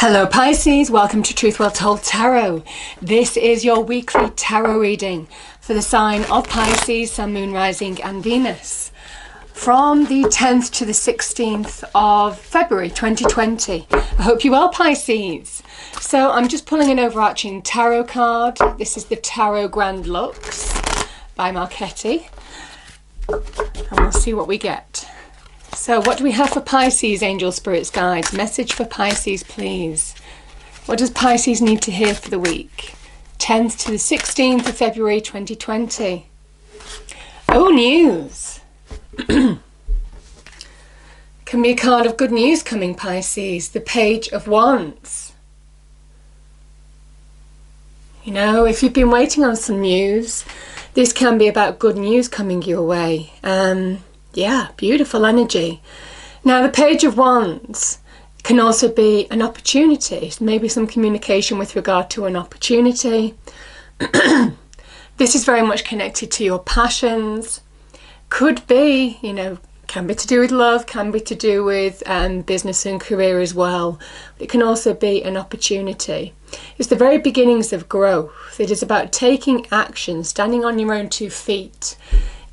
Hello Pisces, welcome to Truth Well Told Tarot. This is your weekly tarot reading for the sign of Pisces, Sun, Moon, Rising and Venus from the 10th to the 16th of February 2020. I hope you're well, Pisces. So I'm just pulling an overarching tarot card. This is the Tarot Grand Lux by Marchetti, and we'll see what we get. So what do we have for Pisces, Angel Spirits Guides? Message for Pisces, please. What does Pisces need to hear for the week? 10th to the 16th of February 2020. Oh, news. Can be a card of good news coming, Pisces. The Page of Wands. You know, if you've been waiting on some news, this can be about good news coming your way. Yeah, beautiful energy. Now, the Page of Wands can also be an opportunity, maybe some communication with regard to an opportunity. This is very much connected to your passions. Could be, you know, can be to do with love, can be to do with business and career as well. It can also be an opportunity. It's the very beginnings of growth. It is about taking action, standing on your own 2 feet,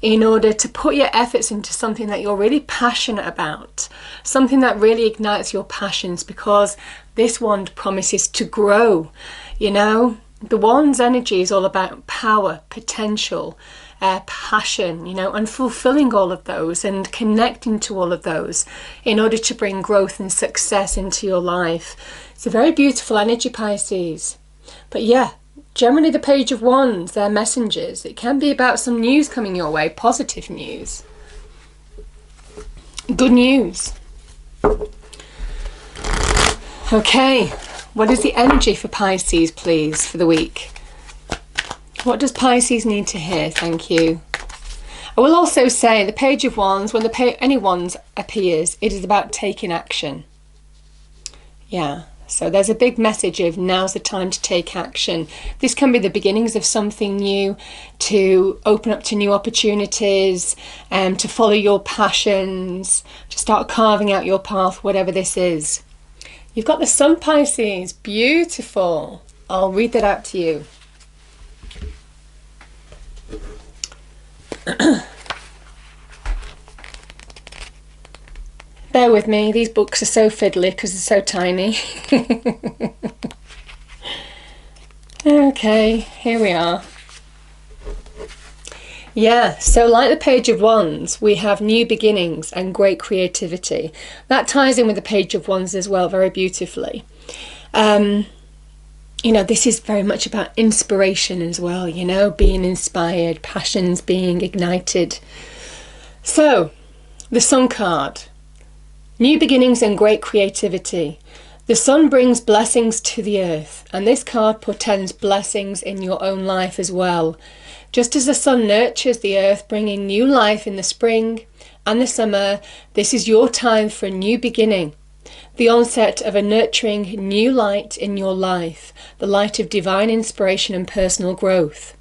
in order to put your efforts into something that you're really passionate about, something that really ignites your passions, because this wand promises to grow. You know, the wand's energy is all about power, potential, passion, you know, and fulfilling all of those and connecting to all of those in order to bring growth and success into your life. It's a very beautiful energy, Pisces. But yeah, generally the Page of Wands, they're messengers. It can be about some news coming your way, positive news. Good news. Okay, what is the energy for Pisces, please, for the week? What does Pisces need to hear? Thank you. I will also say the Page of Wands, when any wands appears, it is about taking action. Yeah. So there's a big message of now's the time to take action. This can be the beginnings of something new, to open up to new opportunities, to follow your passions, to start carving out your path, whatever this is. You've got the Sun, Pisces. Beautiful. I'll read that out to you. Bear with me, these books are so fiddly because they're so tiny. Okay, here we are. Yeah, so like the Page of Wands, we have new beginnings and great creativity. That ties in with the Page of Wands as well, very beautifully. You know, this is very much about inspiration as well, you know, being inspired, passions being ignited. So, the Sun card. New beginnings and great creativity. The sun brings blessings to the earth, and this card portends blessings in your own life as well. Just as the sun nurtures the earth, bringing new life in the spring and the summer, this is your time for a new beginning. The onset of a nurturing new light in your life, the light of divine inspiration and personal growth.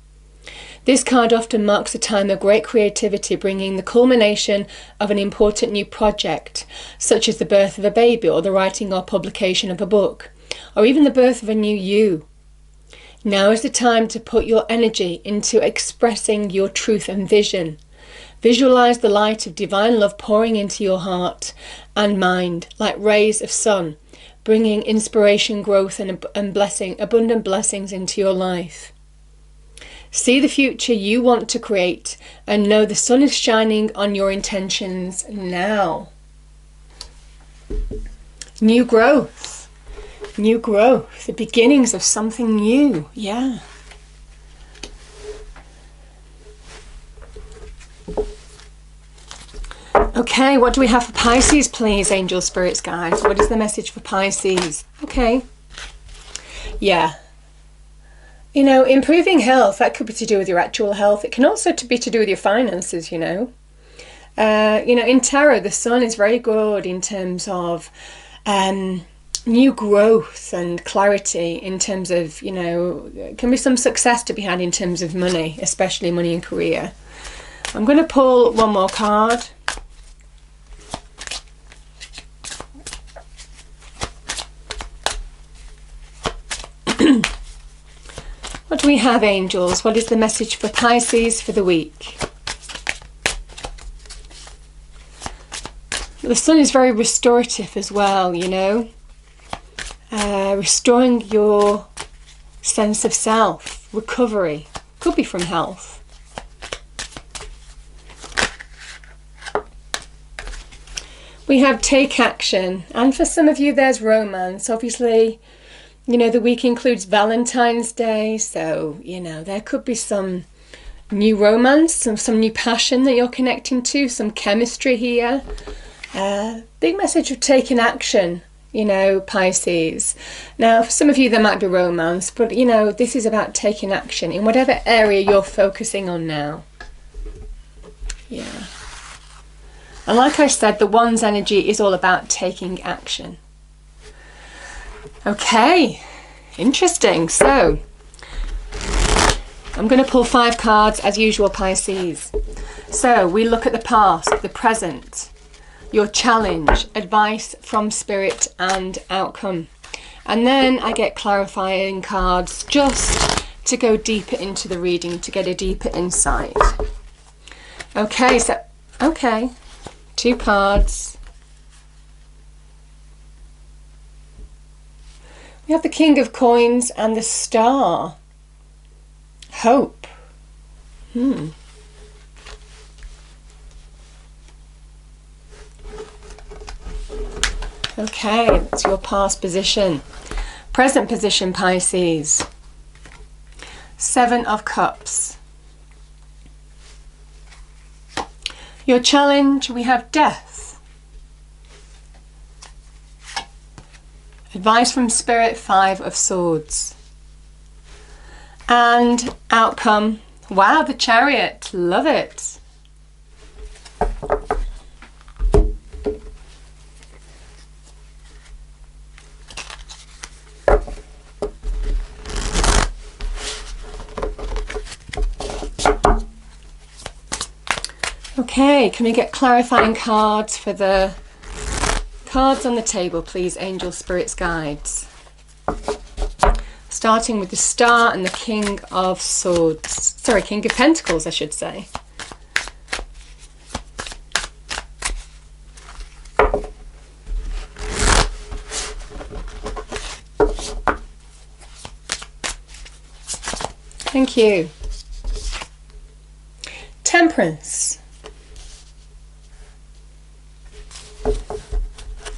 This card often marks a time of great creativity, bringing the culmination of an important new project, such as the birth of a baby or the writing or publication of a book, or even the birth of a new you. Now is the time to put your energy into expressing your truth and vision. Visualize the light of divine love pouring into your heart and mind like rays of sun, bringing inspiration, growth and blessing, abundant blessings into your life. See the future you want to create and know the sun is shining on your intentions now. New growth. New growth. The beginnings of something new. Yeah. Okay, what do we have for Pisces, please, Angel Spirits Guides? What is the message for Pisces? Okay. Yeah. You know, improving health, that could be to do with your actual health. It can also be to do with your finances, you know. You know, in tarot, the sun is very good in terms of new growth and clarity, in terms of, you know, can be some success to be had in terms of money, especially money and career. I'm going to pull one more card. What do we have, angels? What is the message for Pisces for the week? The sun is very restorative as well, you know. Restoring your sense of self, recovery. Could be from health. We have take action, and for some of you there's romance. Obviously, you know, the week includes Valentine's Day, so, you know, there could be some new romance, some new passion that you're connecting to, some chemistry here. Big message of taking action, you know, Pisces. Now, for some of you there might be romance, but, you know, this is about taking action in whatever area you're focusing on now. Yeah. And like I said, the Wands energy is all about taking action. Okay, interesting. So, I'm going to pull 5 cards as usual, Pisces. So, we look at the past, the present, your challenge, advice from spirit and outcome. And then I get clarifying cards just to go deeper into the reading, to get a deeper insight. Okay, so, okay. 2 cards. We have the King of Coins and the Star. Hope. Okay, that's your past position. Present position, Pisces. 7 of Cups. Your challenge, we have death. Advice from Spirit, 5 of Swords. And outcome, wow, the Chariot, love it. Okay, can we get clarifying cards for the cards on the table, please, angel, spirits, guides? Starting with the Star and the King of Swords. Sorry, King of Pentacles, I should say. Thank you. Temperance.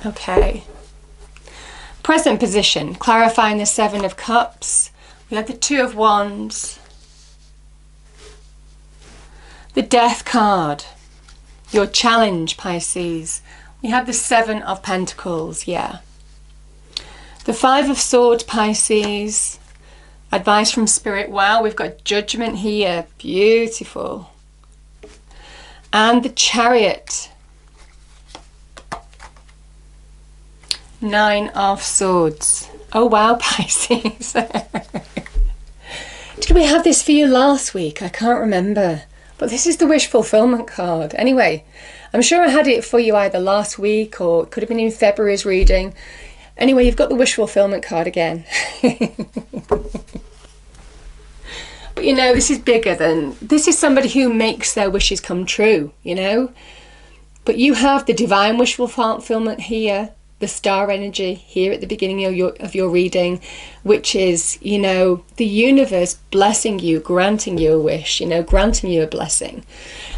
Okay. Present position, clarifying the 7 of Cups. We have the 2 of Wands. The Death card. Your challenge, Pisces. We have the 7 of Pentacles, yeah. The 5 of Swords, Pisces. Advice from Spirit. Wow, we've got Judgment here. Beautiful. And the Chariot. 9 of Swords. Oh wow, Pisces. Did we have this for you last week? I can't remember. But this is the wish fulfillment card. Anyway, I'm sure I had it for you either last week or it could have been in February's reading. Anyway, you've got the wish fulfillment card again. But you know, this is bigger than... This is somebody who makes their wishes come true, you know? But you have the divine wish fulfillment here. The Star energy here at the beginning of your reading, which is, you know, the universe blessing you, granting you a wish, you know, granting you a blessing.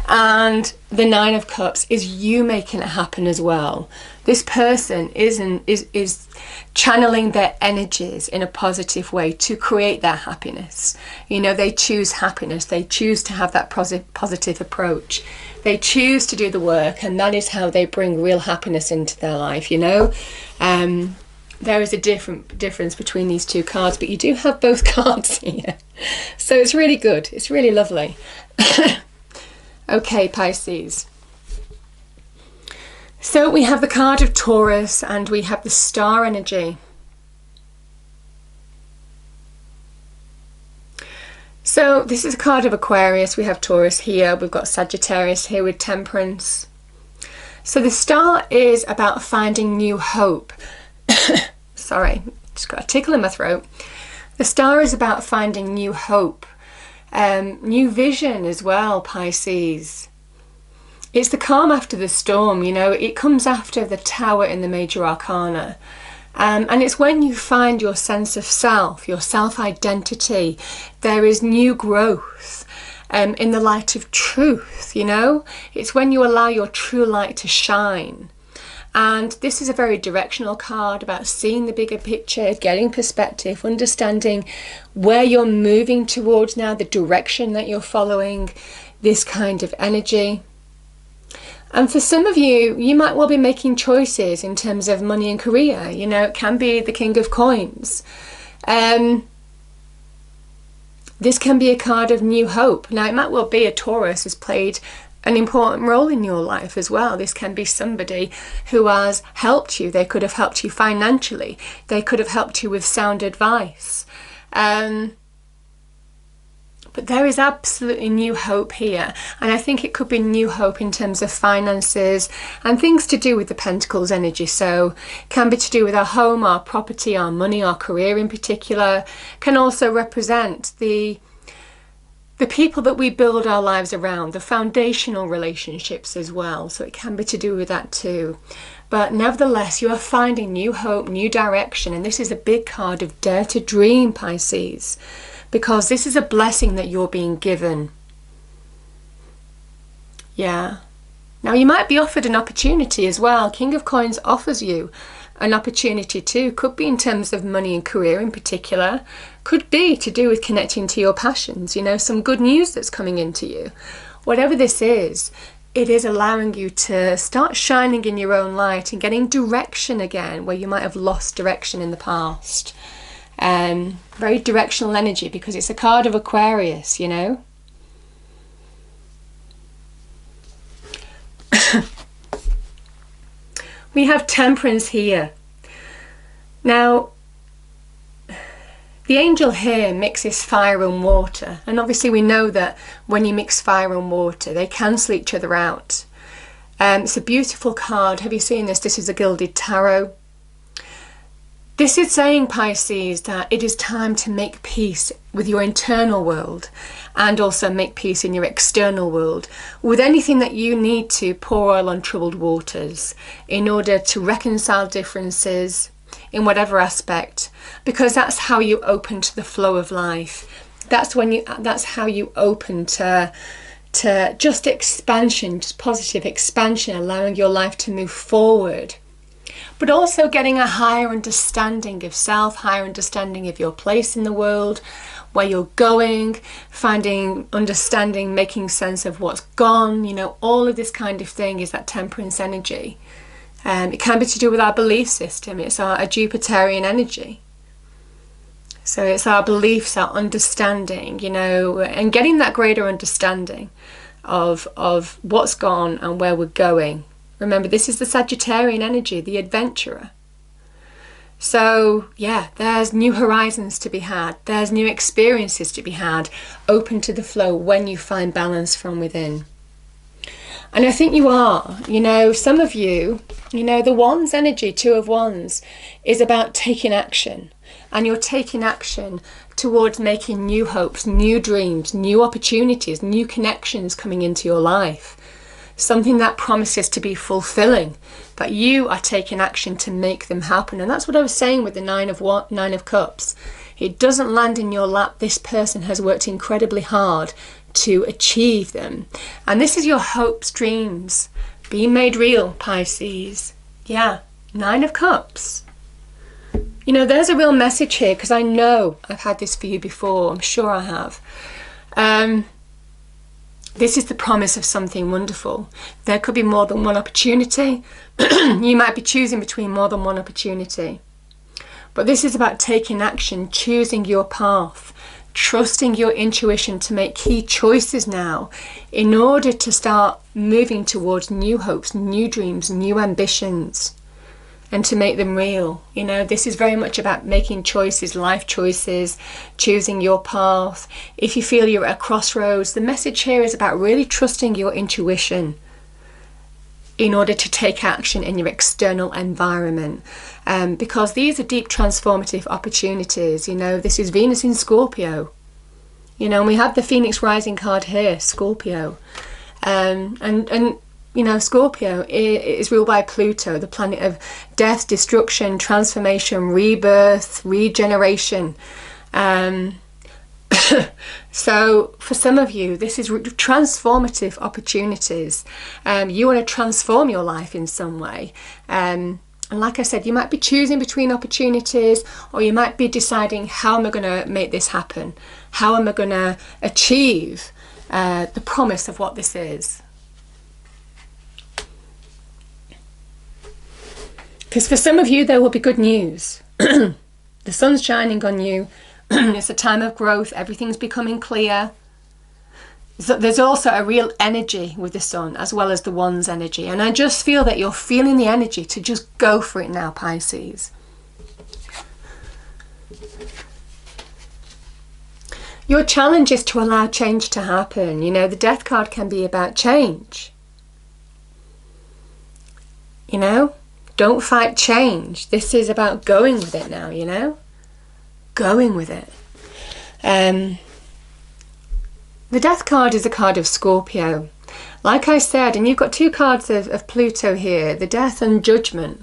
And the 9 of Cups is you making it happen as well. This person is channeling their energies in a positive way to create their happiness. You know, they choose happiness. They choose to have that positive approach. They choose to do the work, and that is how they bring real happiness into their life, you know. There is a difference between these 2 cards, but you do have both cards here. So it's really good. It's really lovely. Okay, Pisces. So we have the card of Taurus and we have the Star energy. So this is a card of Aquarius. We have Taurus here. We've got Sagittarius here with Temperance. So the Star is about finding new hope. Sorry, just got a tickle in my throat. The Star is about finding new hope, new vision as well, Pisces. It's the calm after the storm, you know, it comes after the Tower in the Major Arcana. And it's when you find your sense of self, your self-identity, there is new growth in the light of truth, you know. It's when you allow your true light to shine. And this is a very directional card about seeing the bigger picture, getting perspective, understanding where you're moving towards now, the direction that you're following, this kind of energy. And for some of you, you might well be making choices in terms of money and career. You know, it can be the King of Coins. This can be a card of new hope. Now, it might well be a Taurus has played an important role in your life as well. This can be somebody who has helped you. They could have helped you financially. They could have helped you with sound advice. But there is absolutely new hope here. And I think it could be new hope in terms of finances and things to do with the Pentacles energy. So it can be to do with our home, our property, our money, our career in particular. Can also represent the people that we build our lives around, the foundational relationships as well. So it can be to do with that too. But nevertheless, you are finding new hope, new direction. And this is a big card of Dare to Dream, Pisces. Because this is a blessing that you're being given. Yeah. Now you might be offered an opportunity as well. King of Coins offers you an opportunity too. Could be in terms of money and career in particular. Could be to do with connecting to your passions. You know, some good news that's coming into you. Whatever this is, it is allowing you to start shining in your own light and getting direction again where you might have lost direction in the past. Very directional energy because it's a card of Aquarius, you know. We have Temperance here. Now, the angel here mixes fire and water, and obviously we know that when you mix fire and water, they cancel each other out. It's a beautiful card. Have you seen this? This is a gilded tarot. This is saying, Pisces, that it is time to make peace with your internal world and also make peace in your external world. With anything that you need to pour oil on troubled waters in order to reconcile differences in whatever aspect, because that's how you open to the flow of life. That's how you open to just expansion, just positive expansion, allowing your life to move forward. But also getting a higher understanding of self, higher understanding of your place in the world, where you're going, understanding, making sense of what's gone, you know, all of this kind of thing is that Temperance energy. It can be to do with our belief system. It's a Jupiterian energy. So it's our beliefs, our understanding, you know, and getting that greater understanding of what's gone and where we're going. Remember, this is the Sagittarian energy, the adventurer. So, yeah, there's new horizons to be had. There's new experiences to be had, open to the flow when you find balance from within. And I think you are. You know, some of you, you know, the Wands energy, Two of Wands, is about taking action. And you're taking action towards making new hopes, new dreams, new opportunities, new connections coming into your life. Something that promises to be fulfilling, but you are taking action to make them happen. And that's what I was saying with the Nine of Cups. It doesn't land in your lap. This person has worked incredibly hard to achieve them. And this is your hopes, dreams being made real, Pisces. Yeah, Nine of Cups. You know, there's a real message here, because I know I've had this for you before. I'm sure I have. This is the promise of something wonderful. There could be more than one opportunity. You might be choosing between more than one opportunity. But this is about taking action, choosing your path, trusting your intuition to make key choices now in order to start moving towards new hopes, new dreams, new ambitions, and to make them real. You know, this is very much about making choices, life choices, choosing your path. If you feel you're at a crossroads, the message here is about really trusting your intuition. in order to take action in your external environment, because these are deep transformative opportunities. You know, this is Venus in Scorpio, you know, and we have the Phoenix Rising card here, Scorpio, and you know, Scorpio is ruled by Pluto, the planet of death, destruction, transformation, rebirth, regeneration. So for some of you, this is transformative opportunities. You want to transform your life in some way. And like I said, you might be choosing between opportunities, or you might be deciding, how am I going to make this happen? How am I going to achieve the promise of what this is? Because for some of you, there will be good news. The sun's shining on you. It's a time of growth. Everything's becoming clear. So there's also a real energy with the sun, as well as the one's energy. And I just feel that you're feeling the energy to just go for it now, Pisces. Your challenge is to allow change to happen. You know, the death card can be about change. You know, don't fight change. This is about going with it now, you know? Going with it. The death card is a card of Scorpio. Like I said, and you've got two cards of Pluto here, the death and judgment.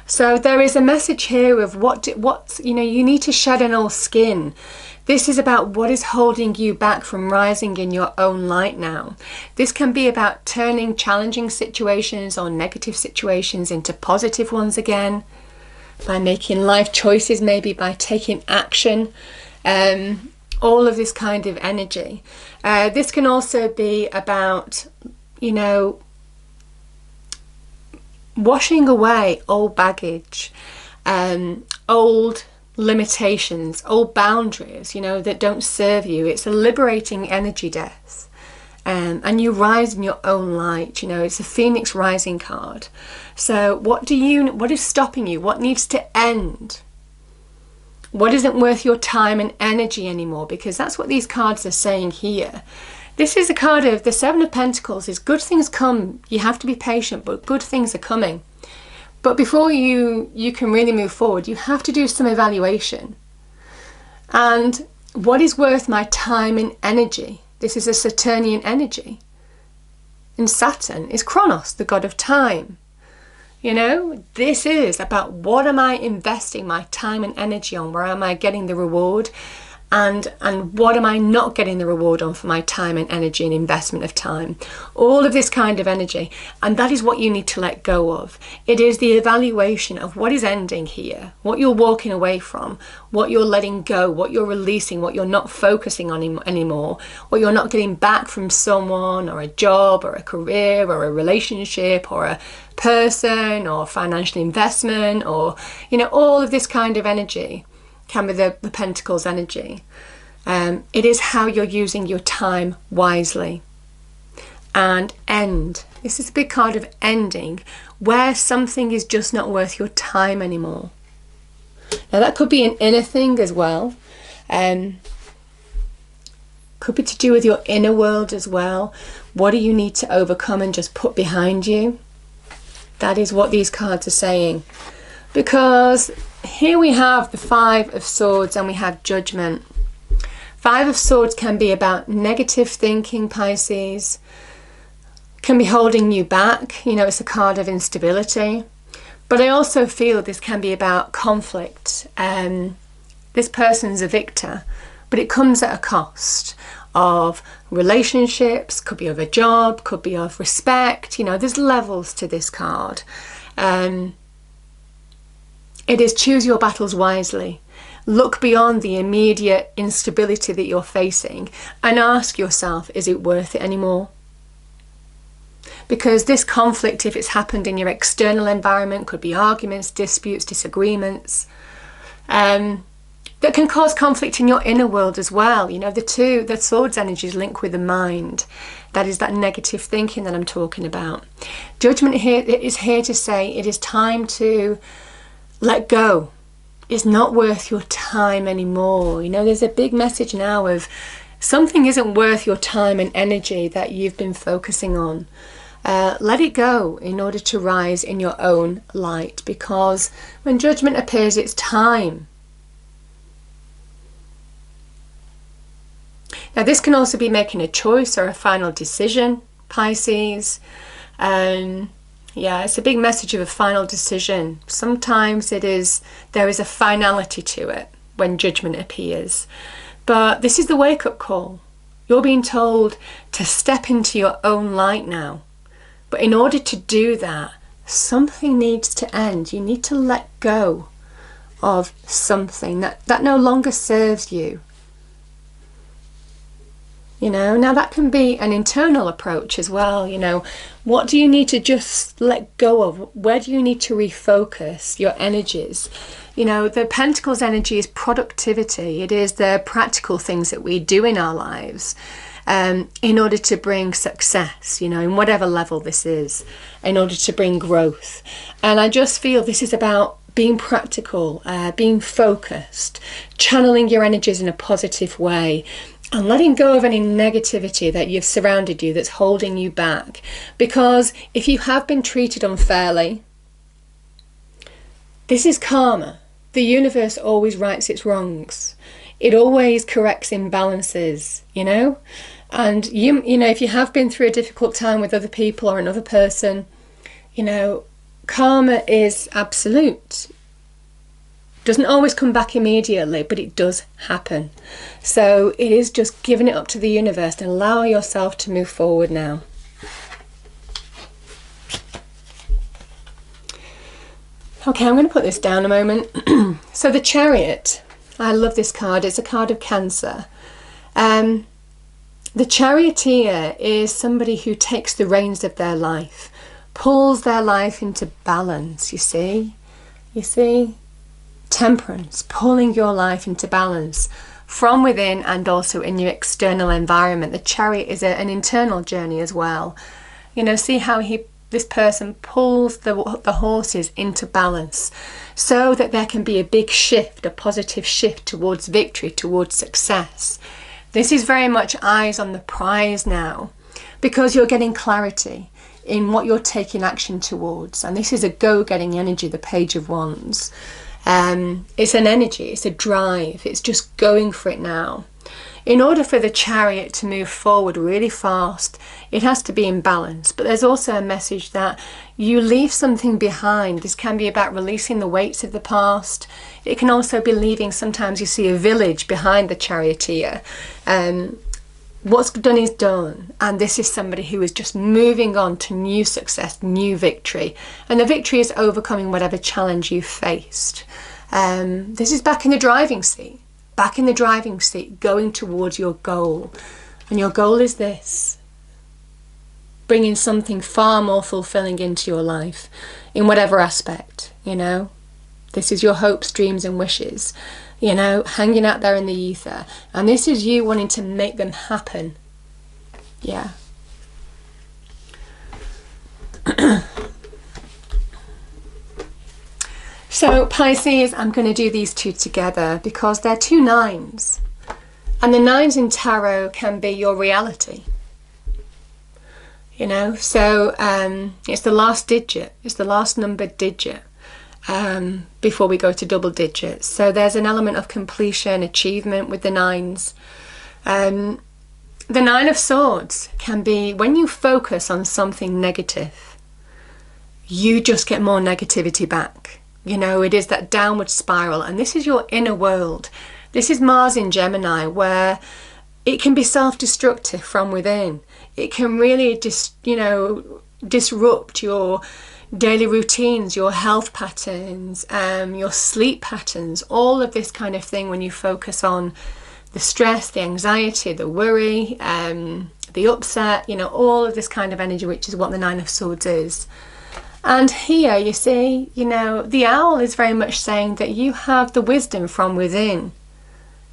So there is a message here of what you know, you need to shed an old skin. This is about what is holding you back from rising in your own light now. This can be about turning challenging situations or negative situations into positive ones again, by making life choices, maybe by taking action. All of this kind of energy. This can also be about, you know, washing away old baggage, old limitations, old boundaries, you know, that don't serve you. It's a liberating energy, death. And you rise in your own light. You know, it's a Phoenix Rising card. So what is stopping you? What needs to end? What isn't worth your time and energy anymore? Because that's what these cards are saying here. This is a card of the Seven of Pentacles. Is good things come. You have to be patient, but good things are coming. But before you can really move forward, you have to do some evaluation. And what is worth my time and energy? This is a Saturnian energy. And Saturn is Chronos, the god of time. You know, this is about, what am I investing my time and energy on? Where am I getting the reward? And what am I not getting the reward on for my time and energy and investment of time? All of this kind of energy. And that is what you need to let go of. It is the evaluation of what is ending here, what you're walking away from, what you're letting go, what you're releasing, what you're not focusing on anymore, what you're not getting back from someone, or a job, or a career, or a relationship, or a person, or financial investment, or, you know, all of this kind of energy can be the Pentacles energy. It is how you're using your time wisely. And end. This is a big card of ending, where something is just not worth your time anymore. Now that could be an inner thing as well. Could be to do with your inner world as well. What do you need to overcome and just put behind you? That is what these cards are saying. Because here we have the Five of Swords and we have Judgment. Five of Swords can be about negative thinking, Pisces. Can be holding you back. You know, it's a card of instability. But I also feel this can be about conflict. This person's a victor, but it comes at a cost of relationships, could be of a job, could be of respect. You know, there's levels to this card. It is choose your battles wisely. Look beyond the immediate instability that you're facing and ask yourself, is it worth it anymore? Because this conflict, if it's happened in your external environment, could be arguments, disputes, disagreements, that can cause conflict in your inner world as well. You know, the Swords energies link with the mind. That is that negative thinking that I'm talking about. Judgment here is here to say it is time to let go. It's not worth your time anymore. You know, there's a big message now of something isn't worth your time and energy that you've been focusing on. Let it go in order to rise in your own light, because when judgment appears, it's time. Now, this can also be making a choice or a final decision, Pisces. Yeah, it's a big message of a final decision. Sometimes there is a finality to it when judgment appears. But this is the wake-up call. You're being told to step into your own light now. But in order to do that, something needs to end. You need to let go of something that no longer serves you. You know, now that can be an internal approach as well. You know, what do you need to just let go of? Where do you need to refocus your energies? You know, the Pentacles energy is productivity. It is the practical things that we do in our lives in order to bring success, you know, in whatever level this is, in order to bring growth. And I just feel this is about being practical, being focused, channeling your energies in a positive way, and letting go of any negativity that you've surrounded you that's holding you back. Because if you have been treated unfairly, this is karma. The universe always rights its wrongs. It always corrects imbalances, you know? And you know, if you have been through a difficult time with other people or another person, you know, karma is absolute. Doesn't always come back immediately, but it does happen. So it is just giving it up to the universe and allow yourself to move forward now. Okay, I'm going to put this down a moment. So the Chariot, I love this card. It's a card of Cancer. The charioteer is somebody who takes the reins of their life, pulls their life into balance, you see? You see? Temperance, pulling your life into balance from within and also in your external environment. The Chariot is an internal journey as well. You know, see how this person pulls the horses into balance so that there can be a big shift, a positive shift towards victory, towards success. This is very much eyes on the prize now, because you're getting clarity in what you're taking action towards. And this is a go-getting energy, the Page of Wands. It's an energy, it's a drive, it's just going for it now. In order for the Chariot to move forward really fast, it has to be in balance. But there's also a message that you leave something behind. This can be about releasing the weights of the past. It can also be leaving, sometimes you see a village behind the charioteer. What's done is done. And this is somebody who is just moving on to new success, new victory. And the victory is overcoming whatever challenge you faced. This is back in the driving seat. Back in the driving seat, going towards your goal. And your goal is this: bringing something far more fulfilling into your life, in whatever aspect, you know. This is your hopes, dreams and wishes, you know, hanging out there in the ether. And this is you wanting to make them happen. Yeah. So Pisces, I'm going to do these two together because they're two nines. And the nines in tarot can be your reality. You know, so it's the last digit. It's the last numbered digit before we go to double digits. So there's an element of completion, achievement with the nines. The Nine of Swords can be when you focus on something negative, you just get more negativity back. You know, it is that downward spiral, and this is your inner world. This is Mars in Gemini, where it can be self-destructive from within. It can really disrupt your daily routines, your health patterns, your sleep patterns, all of this kind of thing when you focus on the stress, the anxiety, the worry, the upset, you know, all of this kind of energy, which is what the Nine of Swords is. And here you see, you know, the owl is very much saying that you have the wisdom from within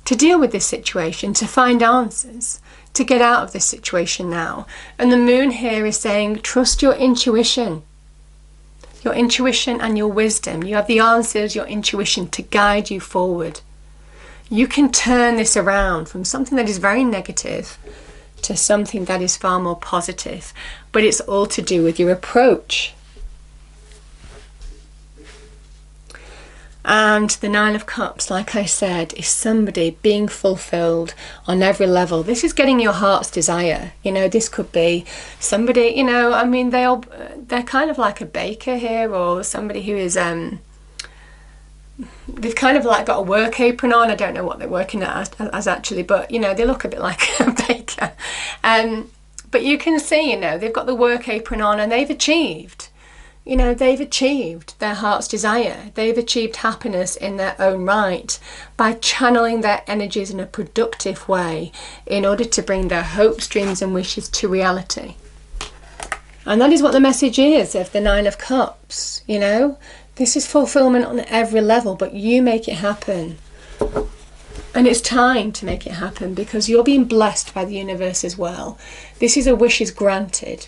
to deal with this situation, to find answers, to get out of this situation now. And the moon here is saying, trust your intuition and your wisdom. You have the answers, your intuition to guide you forward. You can turn this around from something that is very negative to something that is far more positive. But it's all to do with your approach. And the Nine of Cups, like I said, is somebody being fulfilled on every level. This is getting your heart's desire. You know, this could be somebody, you know, I mean, they're kind of like a baker here, or somebody who is, they've kind of like got a work apron on. I don't know what they're working as actually, but, you know, they look a bit like a baker. But you can see, you know, they've got the work apron on and they've achieved. You know, they've achieved their heart's desire. They've achieved happiness in their own right by channeling their energies in a productive way in order to bring their hopes, dreams and wishes to reality. And that is what the message is of the Nine of Cups, you know. This is fulfillment on every level, but you make it happen. And it's time to make it happen because you're being blessed by the universe as well. This is a wish is granted.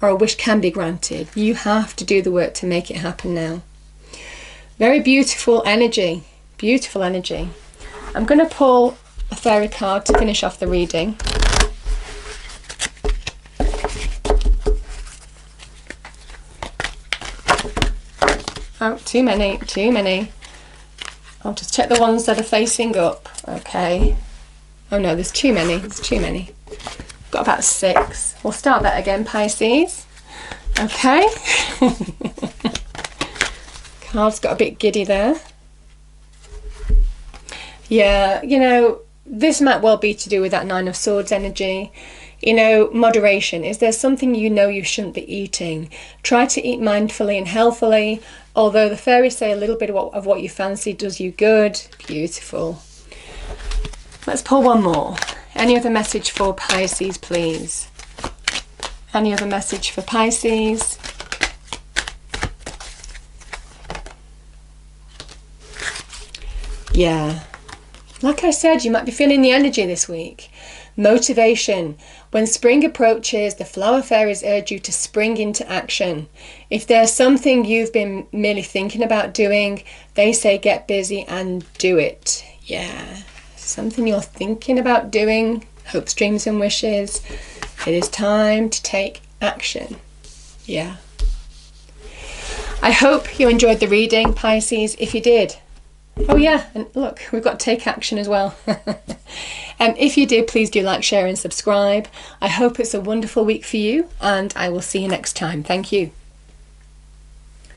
Or a wish can be granted. You have to do the work to make it happen now. Very beautiful energy. Beautiful energy. I'm going to pull a fairy card to finish off the reading. Oh, too many, too many. I'll just check the ones that are facing up. Okay. Oh no, there's too many. There's too many. Got about 6. We'll start that again, Pisces. Okay. Card's got a bit giddy there. Yeah, you know, this might well be to do with that Nine of Swords energy. You know, moderation. Is there something you know you shouldn't be eating? Try to eat mindfully and healthily. Although the fairies say a little bit of what you fancy does you good. Beautiful. Let's pull one more. Any other message for Pisces, please? Any other message for Pisces? Yeah. Like I said, you might be feeling the energy this week. Motivation. When spring approaches, the flower fairies urge you to spring into action. If there's something you've been merely thinking about doing, they say get busy and do it. Yeah. Something you're thinking about doing, hopes, dreams and wishes, it is time to take action. Yeah. I hope you enjoyed the reading, Pisces. If you did, oh yeah, and look, we've got take action as well. If you did, please do like, share and subscribe. I hope it's a wonderful week for you and I will see you next time. Thank you.